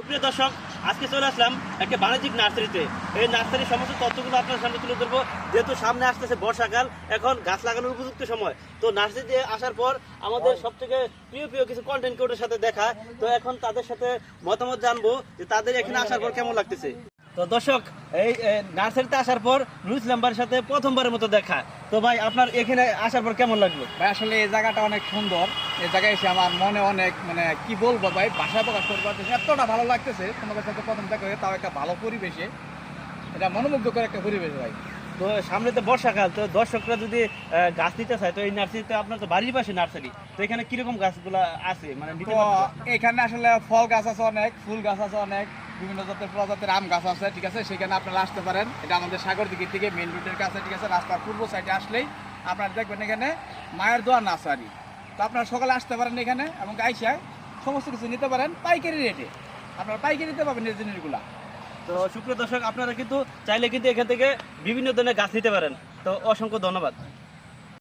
প্রিয় দর্শক, আজকে চলে আসলাম একটা বাণিজ্যিক নার্সারিতে। এই নার্সারির সমস্ত তথ্যগুলো আপনার সামনে তুলে ধরবো। যেহেতু সামনে আসতেছে বর্ষাকাল, এখন গাছ লাগানোর উপযুক্ত সময়। তো নার্সারিতে আসার পর আমাদের সব থেকে প্রিয় প্রিয় কিছু কন্টেন্ট ক্রিয়েটরের সাথে দেখা। তো এখন তাদের সাথে মতামত জানবো যে তাদের এখানে আসার পর কেমন লাগতেছে। তো দর্শক, এই নার্সারিতে আসার পর রুইস লাম্বারের সাথে প্রথমবারের মতো দেখা। তো ভাই, আপনার এখানে আসার পর কেমন লাগলো? ভাই আসলে এই জায়গাটা অনেক সুন্দর। এই জায়গায় এসে আমার মনে অনেক কি বলবো ভাই, ভাষায় প্রকাশ করতে পারতেছি, এতটা ভালো লাগতেছে। তোমাদের সাথে প্রথম দেখা হয়ে, তাও একটা ভালো পরিবেশে, এটা মনোমুগ্ধকর একটা পরিবেশ ভাই। তো সামনে তো বর্ষাকাল, তো দর্শকরা যদি গাছ নিতে চায়, তো এই নার্সারিতে আপনার তো বাড়ির পাশে নার্সারি, তো এখানে কিরকম গাছগুলো আছে মানে নিতে তো পারবে? এখানে আসলে ফল গাছ আছে অনেক, ফুল গাছ আছে অনেক, বিভিন্ন জাতের প্রজাতির আম গাছ আছে, ঠিক আছে। সেখানে আপনারা আসতে পারেন। এটা আমাদের সাগর দিকে থেকে মেইন রোডের কাছে, ঠিক আছে। রাস্তার পূর্ব সাইডে আসলেই আপনারা দেখবেন এখানে মায়ের দোয়া নার্সারি। তো আপনারা সকালে আসতে পারেন এখানে, এবং আইসা সমস্ত কিছু নিতে পারেন পাইকারি রেটে। আপনারা পাইকারি নিতে পাবেন এই জিনিসগুলা। তো সুপ্রিয় দর্শক, আপনারা কিন্তু চাইলে কিন্তু এখান থেকে বিভিন্ন ধরনের গাছ নিতে পারেন। তো অসংখ্য ধন্যবাদ।